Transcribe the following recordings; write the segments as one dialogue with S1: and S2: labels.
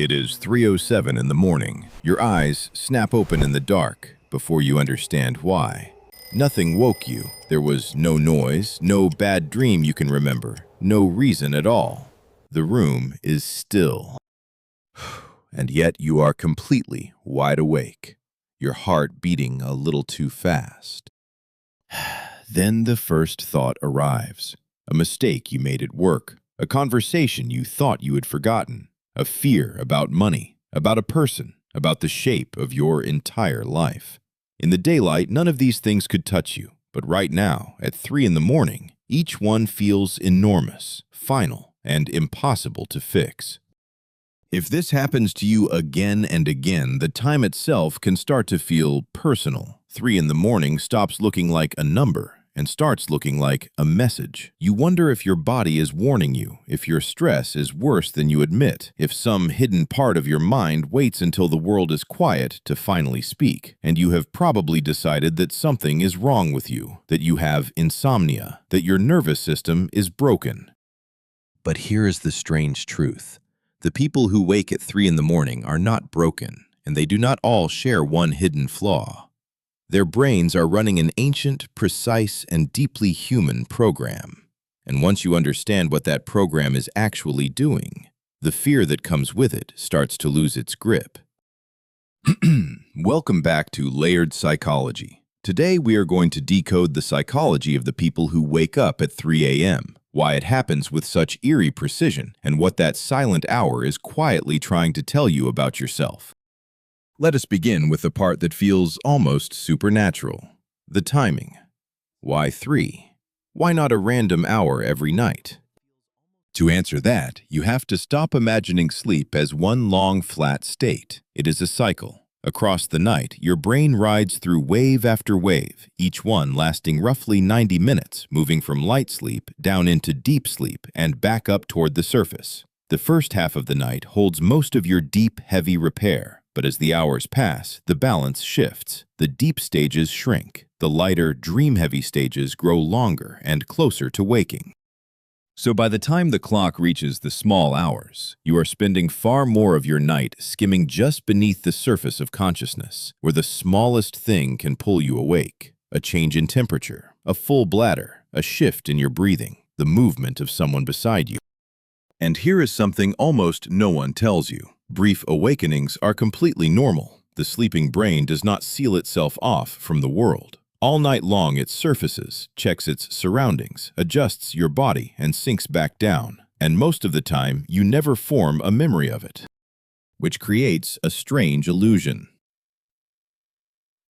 S1: It is 3:07 in the morning. Your eyes snap open in the dark before you understand why. Nothing woke you. There was no noise, no bad dream you can remember, no reason at all. The room is still. And yet you are completely wide awake, your heart beating a little too fast. Then the first thought arrives. A mistake you made at work, a conversation you thought you had forgotten, a fear about money, about a person, about the shape of your entire life. In the daylight, none of these things could touch you, but right now, at 3 in the morning, each one feels enormous, final, and impossible to fix. If this happens to you again and again, the time itself can start to feel personal. 3 in the morning stops looking like a number and starts looking like a message. You wonder if your body is warning you, if your stress is worse than you admit, if some hidden part of your mind waits until the world is quiet to finally speak, and you have probably decided that something is wrong with you, that you have insomnia, that your nervous system is broken. But here is the strange truth. The people who wake at 3 in the morning are not broken, and they do not all share one hidden flaw. Their brains are running an ancient, precise, and deeply human program. And once you understand what that program is actually doing, the fear that comes with it starts to lose its grip. Welcome back to Layered Psychology. Today we are going to decode the psychology of the people who wake up at 3 a.m., why it happens with such eerie precision, and what that silent hour is quietly trying to tell you about yourself. Let us begin with the part that feels almost supernatural, the timing. Why 3? Why not a random hour every night? To answer that, you have to stop imagining sleep as one long, flat state. It is a cycle. Across the night, your brain rides through wave after wave, each one lasting roughly 90 minutes, moving from light sleep down into deep sleep and back up toward the surface. The first half of the night holds most of your deep, heavy repair. But as the hours pass, the balance shifts. The deep stages shrink. The lighter, dream-heavy stages grow longer and closer to waking. So by the time the clock reaches the small hours, you are spending far more of your night skimming just beneath the surface of consciousness, where the smallest thing can pull you awake. A change in temperature, a full bladder, a shift in your breathing, the movement of someone beside you. And here is something almost no one tells you. Brief awakenings are completely normal. The sleeping brain does not seal itself off from the world. All night long it surfaces, checks its surroundings, adjusts your body, and sinks back down. And most of the time, you never form a memory of it, which creates a strange illusion.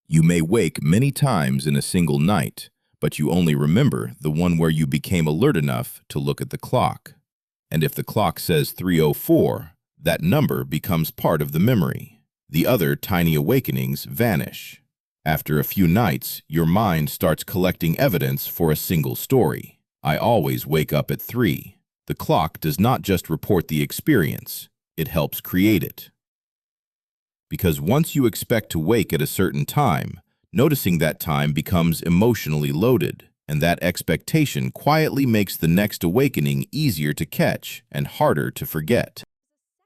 S1: You may wake many times in a single night, but you only remember the one where you became alert enough to look at the clock. And if the clock says 3:04, that number becomes part of the memory. The other tiny awakenings vanish. After a few nights, your mind starts collecting evidence for a single story. I always wake up at 3. The clock does not just report the experience, it helps create it. Because once you expect to wake at a certain time, noticing that time becomes emotionally loaded, and that expectation quietly makes the next awakening easier to catch and harder to forget.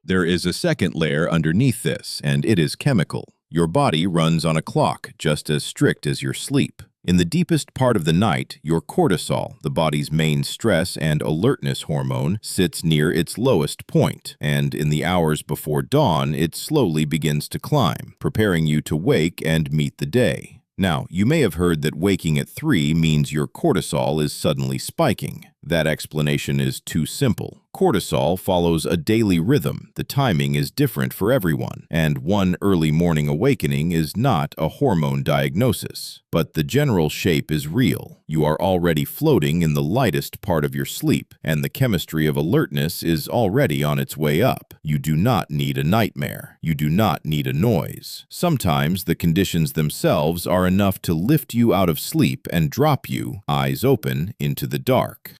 S1: There is a second layer underneath this, and it is chemical. Your body runs on a clock just as strict as your sleep. In the deepest part of the night, your cortisol, the body's main stress and alertness hormone, sits near its lowest point, and in the hours before dawn, it slowly begins to climb, preparing you to wake and meet the day. Now, you may have heard that waking at 3 means your cortisol is suddenly spiking. That explanation is too simple. Cortisol follows a daily rhythm. The timing is different for everyone, and one early morning awakening is not a hormone diagnosis. But the general shape is real. You are already floating in the lightest part of your sleep, and the chemistry of alertness is already on its way up. You do not need a nightmare. You do not need a noise. Sometimes the conditions themselves are enough to lift you out of sleep and drop you, eyes open, into the dark.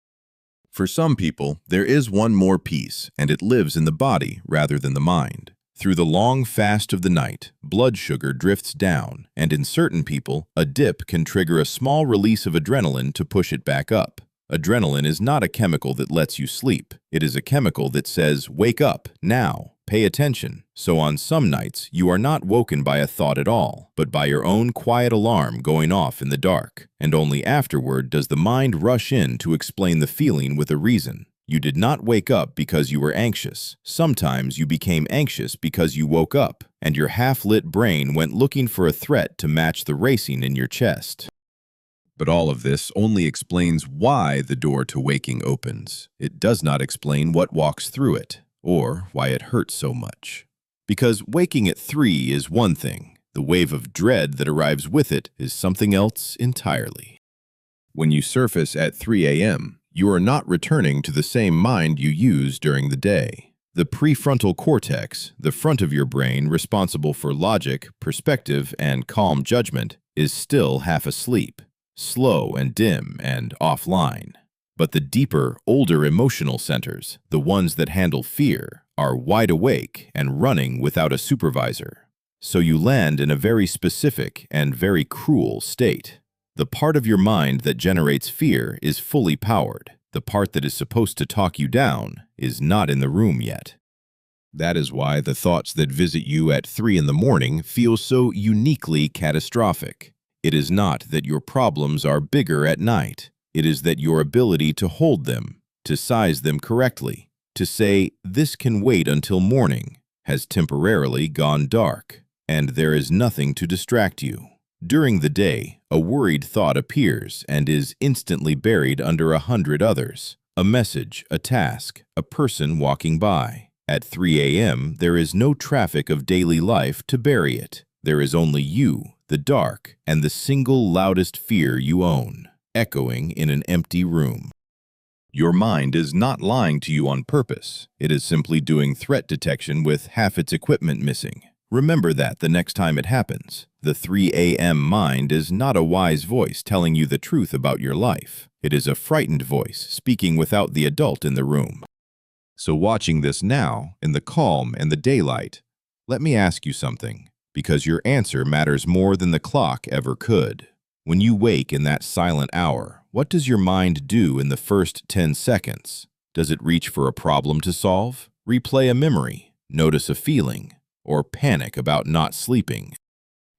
S1: For some people, there is one more piece, and it lives in the body rather than the mind. Through the long fast of the night, blood sugar drifts down, and in certain people, a dip can trigger a small release of adrenaline to push it back up. Adrenaline is not a chemical that lets you sleep. It is a chemical that says, "Wake up, now." Pay attention. So on some nights, you are not woken by a thought at all, but by your own quiet alarm going off in the dark. And only afterward does the mind rush in to explain the feeling with a reason. You did not wake up because you were anxious. Sometimes you became anxious because you woke up, and your half-lit brain went looking for a threat to match the racing in your chest.
S2: But all of this only explains why the door to waking opens. It does not explain what walks through it, or why it hurts so much.
S1: Because waking at 3 is one thing, the wave of dread that arrives with it is something else entirely.
S2: When you surface at 3 a.m., you are not returning to the same mind you used during the day.
S1: The prefrontal cortex, the front of your brain responsible for logic, perspective, and calm judgment, is still half asleep, slow and dim and offline. But the deeper, older emotional centers, the ones that handle fear, are wide awake and running without a supervisor. So you land in a very specific and very cruel state. The part of your mind that generates fear is fully powered. The part that is supposed to talk you down is not in the room yet.
S2: That is why the thoughts that visit you at 3 in the morning feel so uniquely catastrophic.
S1: It is not that your problems are bigger at night. It is that your ability to hold them, to size them correctly, to say, "This can wait until morning," has temporarily gone dark, and there is nothing to distract you. During the day, a worried thought appears and is instantly buried under 100 others. A message, a task, a person walking by. At 3 a.m., there is no traffic of daily life to bury it. There is only you, the dark, and the single loudest fear you own, echoing in an empty room.
S2: Your mind is not lying to you on purpose. It is simply doing threat detection with half its equipment missing.
S1: Remember that the next time it happens. The 3 a.m. mind is not a wise voice telling you the truth about your life. It is a frightened voice speaking without the adult in the room.
S2: So watching this now, in the calm and the daylight, let me ask you something, because your answer matters more than the clock ever could. When you wake in that silent hour, what does your mind do in the first 10 seconds? Does it reach for a problem to solve, replay a memory, notice a feeling, or panic about not sleeping?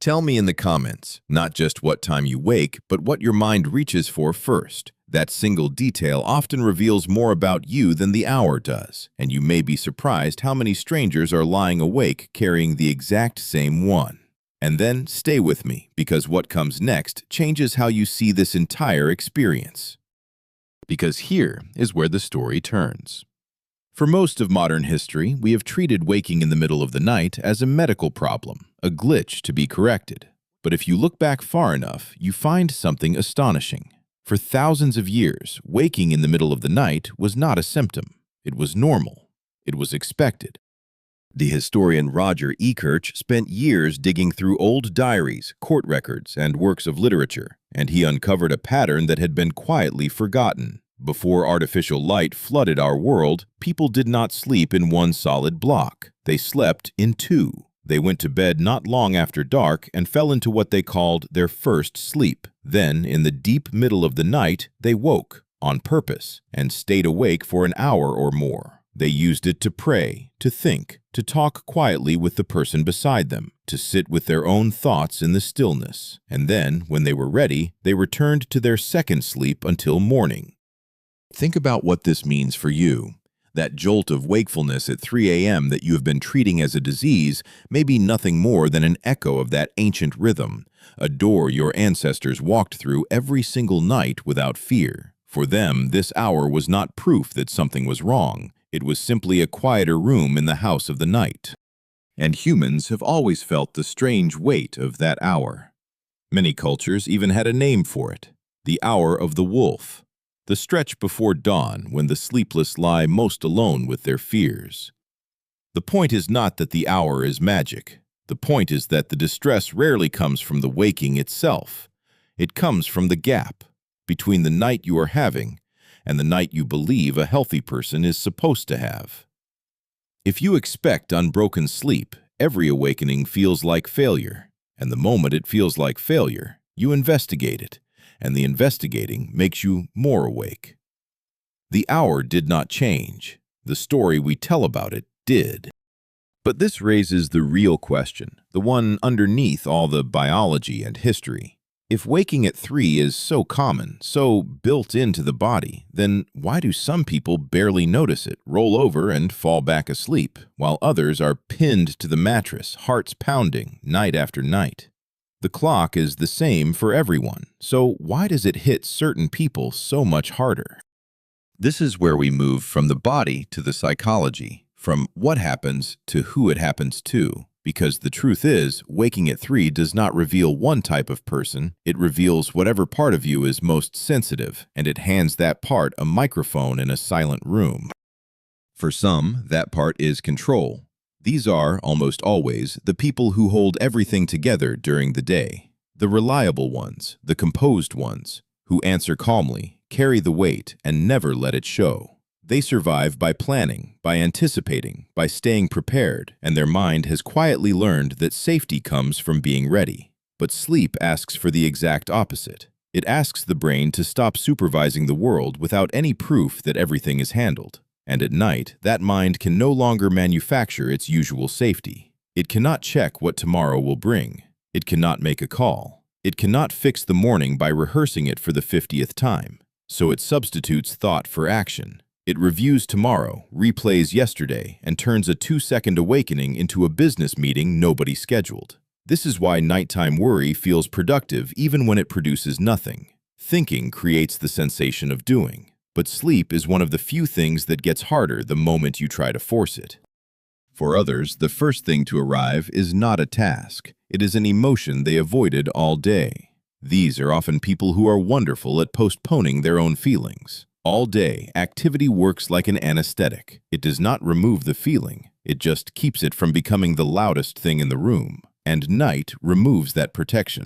S2: Tell me in the comments, not just what time you wake, but what your mind reaches for first. That single detail often reveals more about you than the hour does, and you may be surprised how many strangers are lying awake carrying the exact same one. And then stay with me, because what comes next changes how you see this entire experience. Because here is where the story turns. For most of modern history, we have treated waking in the middle of the night as a medical problem, a glitch to be corrected. But if you look back far enough, you find something astonishing. For thousands of years, waking in the middle of the night was not a symptom. It was normal. It was expected. The historian Roger Ekirch spent years digging through old diaries, court records, and works of literature, and he uncovered a pattern that had been quietly forgotten. Before artificial light flooded our world, people did not sleep in one solid block. They slept in two. They went to bed not long after dark and fell into what they called their first sleep. Then, in the deep middle of the night, they woke, on purpose, and stayed awake for an hour or more. They used it to pray, to think, to talk quietly with the person beside them, to sit with their own thoughts in the stillness. And then, when they were ready, they returned to their second sleep until morning. Think about what this means for you. That jolt of wakefulness at 3 a.m. that you have been treating as a disease may be nothing more than an echo of that ancient rhythm, a door your ancestors walked through every single night without fear. For them, this hour was not proof that something was wrong. It was simply a quieter room in the house of the night. And humans have always felt the strange weight of that hour. Many cultures even had a name for it, the hour of the wolf. The stretch before dawn when the sleepless lie most alone with their fears. The point is not that the hour is magic. The point is that the distress rarely comes from the waking itself. It comes from the gap between the night you are having and the night you believe a healthy person is supposed to have. If you expect unbroken sleep, every awakening feels like failure, and the moment it feels like failure, you investigate it. And the investigating makes you more awake. The hour did not change. The story we tell about it did. But this raises the real question, the one underneath all the biology and history. If waking at 3 is so common, so built into the body, then why do some people barely notice it, roll over, and fall back asleep, while others are pinned to the mattress, hearts pounding, night after night? The clock is the same for everyone, so why does it hit certain people so much harder? This is where we move from the body to the psychology, from what happens to who it happens to. Because the truth is, waking at 3 does not reveal one type of person, it reveals whatever part of you is most sensitive, and it hands that part a microphone in a silent room. For some, that part is control. These are, almost always, the people who hold everything together during the day. The reliable ones, the composed ones, who answer calmly, carry the weight, and never let it show. They survive by planning, by anticipating, by staying prepared, and their mind has quietly learned that safety comes from being ready. But sleep asks for the exact opposite. It asks the brain to stop supervising the world without any proof that everything is handled. And at night, that mind can no longer manufacture its usual safety. It cannot check what tomorrow will bring. It cannot make a call. It cannot fix the morning by rehearsing it for the 50th time. So it substitutes thought for action. It reviews tomorrow, replays yesterday, and turns a 2-second awakening into a business meeting nobody scheduled. This is why nighttime worry feels productive even when it produces nothing. Thinking creates the sensation of doing, but sleep is one of the few things that gets harder the moment you try to force it. For others, the first thing to arrive is not a task. It is an emotion they avoided all day. These are often people who are wonderful at postponing their own feelings. All day, activity works like an anesthetic. It does not remove the feeling. It just keeps it from becoming the loudest thing in the room. And night removes that protection.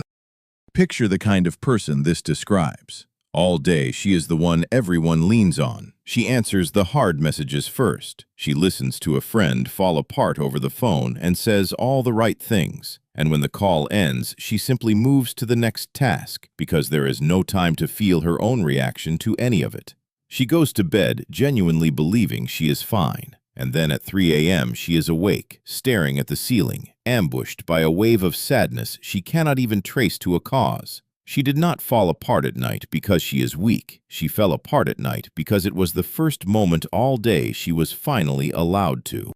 S2: Picture the kind of person this describes. All day, she is the one everyone leans on. She answers the hard messages first. She listens to a friend fall apart over the phone and says all the right things. And when the call ends, she simply moves to the next task because there is no time to feel her own reaction to any of it. She goes to bed genuinely believing she is fine, and then at 3 a.m. she is awake, staring at the ceiling, ambushed by a wave of sadness she cannot even trace to a cause. She did not fall apart at night because she is weak. She fell apart at night because it was the first moment all day she was finally allowed to.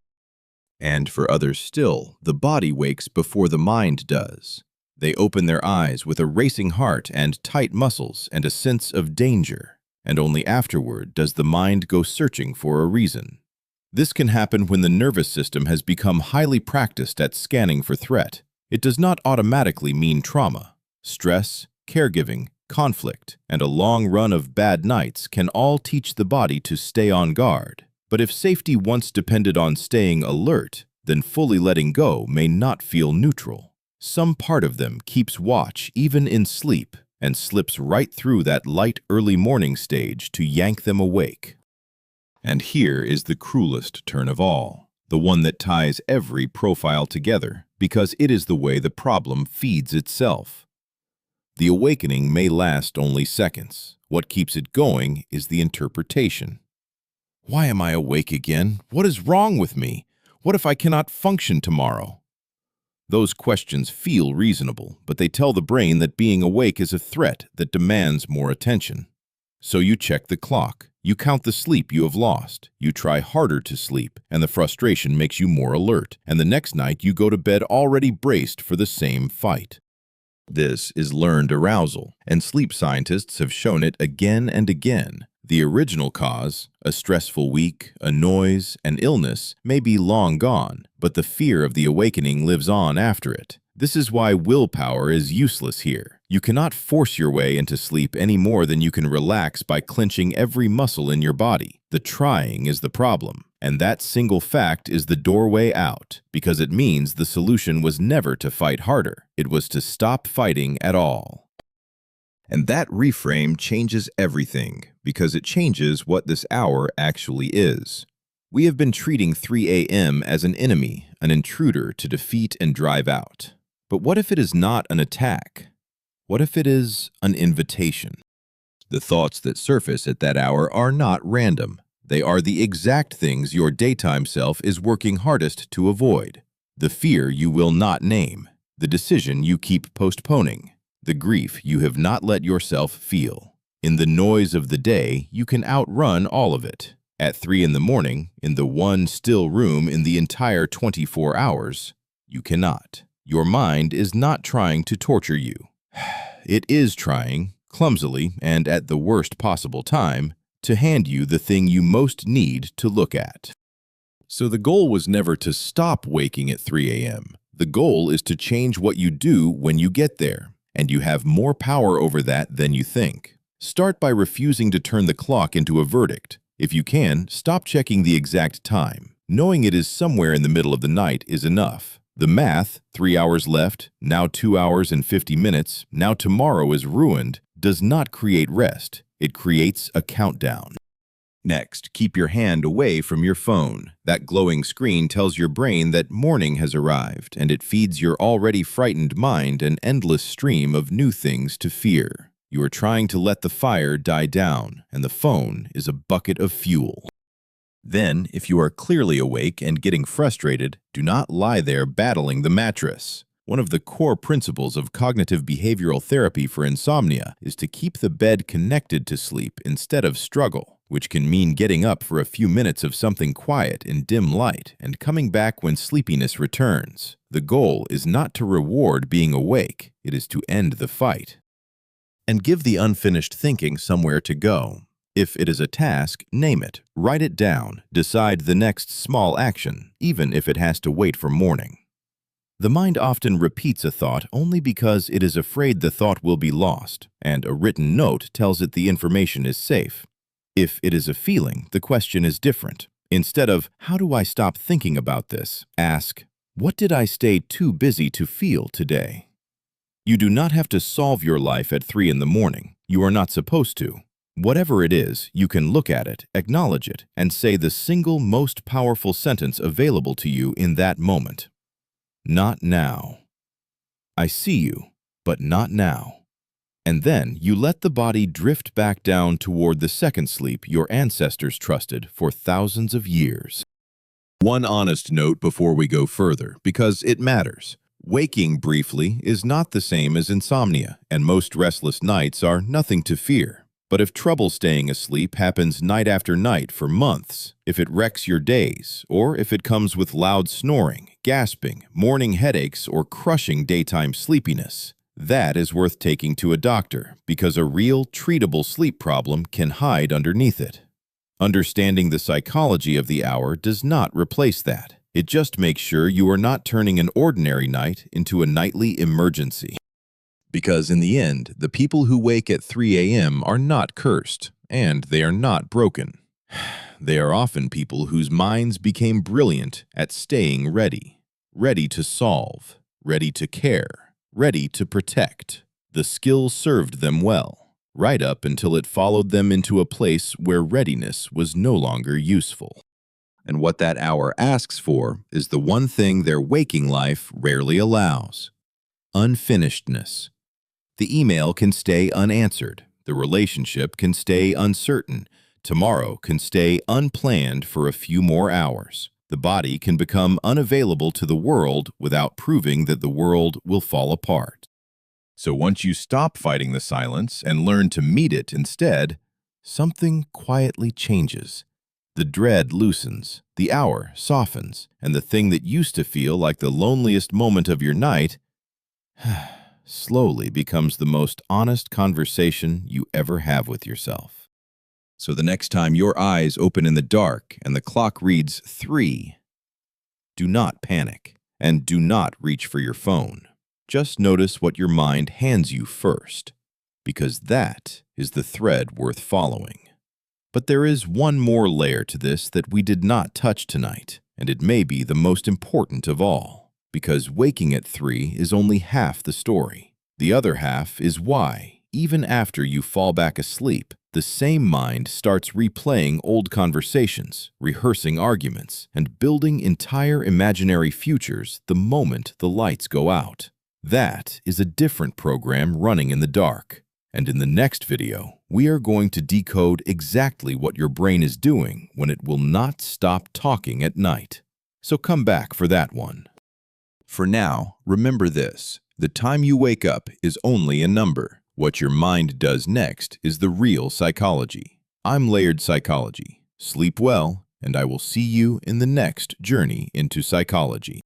S2: And for others still, the body wakes before the mind does. They open their eyes with a racing heart and tight muscles and a sense of danger. And only afterward does the mind go searching for a reason. This can happen when the nervous system has become highly practiced at scanning for threat. It does not automatically mean trauma. Stress, caregiving, conflict, and a long run of bad nights can all teach the body to stay on guard. But if safety once depended on staying alert, then fully letting go may not feel neutral. Some part of them keeps watch even in sleep, and slips right through that light early morning stage to yank them awake. And here is the cruelest turn of all, the one that ties every profile together, because it is the way the problem feeds itself. The awakening may last only seconds. What keeps it going is the interpretation. Why am I awake again? What is wrong with me? What if I cannot function tomorrow? Those questions feel reasonable, but they tell the brain that being awake is a threat that demands more attention. So you check the clock, you count the sleep you have lost, you try harder to sleep, and the frustration makes you more alert, and the next night you go to bed already braced for the same fight. This is learned arousal, and sleep scientists have shown it again and again. The original cause, a stressful week, a noise, an illness, may be long gone, but the fear of the awakening lives on after it. This is why willpower is useless here. You cannot force your way into sleep any more than you can relax by clenching every muscle in your body. The trying is the problem, and that single fact is the doorway out, because it means the solution was never to fight harder. It was to stop fighting at all. And that reframe changes everything, because it changes what this hour actually is. We have been treating 3 a.m. as an enemy, an intruder to defeat and drive out. But what if it is not an attack? What if it is an invitation? The thoughts that surface at that hour are not random.
S1: They are the exact things your daytime self is working hardest to avoid. The fear you will not name, the decision you keep postponing, the grief you have not let yourself feel. In the noise of the day, you can outrun all of it. At 3 in the morning, in the one still room in the entire 24 hours, you cannot. Your mind is not trying to torture you. It is trying, clumsily and at the worst possible time, to hand you the thing you most need to look at. So the goal was never to stop waking at 3 a.m. The goal is to change what you do when you get there, and you have more power over that than you think. Start by refusing to turn the clock into a verdict. If you can, stop checking the exact time. Knowing it is somewhere in the middle of the night is enough. The math, 3 hours left, now 2 hours and 50 minutes, now tomorrow is ruined, does not create rest. It creates a countdown. Next, keep your hand away from your phone. That glowing screen tells your brain that morning has arrived, and it feeds your already frightened mind an endless stream of new things to fear. You are trying to let the fire die down, and the phone is a bucket of fuel. Then, if you are clearly awake and getting frustrated, do not lie there battling the mattress. One of the core principles of cognitive behavioral therapy for insomnia is to keep the bed connected to sleep instead of struggle, which can mean getting up for a few minutes of something quiet in dim light and coming back when sleepiness returns. The goal is not to reward being awake, it is to end the fight. And give the unfinished thinking somewhere to go. If it is a task, name it, write it down, decide the next small action, even if it has to wait for morning. The mind often repeats a thought only because it is afraid the thought will be lost, and a written note tells it the information is safe. If it is a feeling, the question is different. Instead of, how do I stop thinking about this? Ask, what did I stay too busy to feel today? You do not have to solve your life at 3 in the morning. You are not supposed to. Whatever it is, you can look at it, acknowledge it, and say the single most powerful sentence available to you in that moment. Not now. I see you, but not now. And then you let the body drift back down toward the second sleep your ancestors trusted for thousands of years. One honest note before we go further, because it matters. Waking briefly is not the same as insomnia, and most restless nights are nothing to fear. But if trouble staying asleep happens night after night for months, if it wrecks your days, or if it comes with loud snoring, gasping, morning headaches, or crushing daytime sleepiness, that is worth taking to a doctor, because a real, treatable sleep problem can hide underneath it. Understanding the psychology of the hour does not replace that. It just makes sure you are not turning an ordinary night into a nightly emergency. Because in the end, the people who wake at 3 a.m. are not cursed, and they are not broken. They are often people whose minds became brilliant at staying ready, ready to solve, ready to care, ready to protect. The skill served them well, right up until it followed them into a place where readiness was no longer useful. And what that hour asks for is the one thing their waking life rarely allows: unfinishedness. The email can stay unanswered. The relationship can stay uncertain. Tomorrow can stay unplanned for a few more hours. The body can become unavailable to the world without proving that the world will fall apart. So once you stop fighting the silence and learn to meet it instead, something quietly changes. The dread loosens, the hour softens, and the thing that used to feel like the loneliest moment of your night slowly becomes the most honest conversation you ever have with yourself. So the next time your eyes open in the dark and the clock reads 3, do not panic and do not reach for your phone. Just notice what your mind hands you first, because that is the thread worth following. But there is one more layer to this that we did not touch tonight, and it may be the most important of all, because waking at 3 is only half the story. The other half is why, even after you fall back asleep, the same mind starts replaying old conversations, rehearsing arguments, and building entire imaginary futures the moment the lights go out. That is a different program running in the dark. And in the next video, We are going to decode exactly what your brain is doing when it will not stop talking at night. So come back for that one. For now, remember this. The time you wake up is only a number. What your mind does next is the real psychology. I'm Layered Psychology. Sleep well, and I will see you in the next journey into psychology.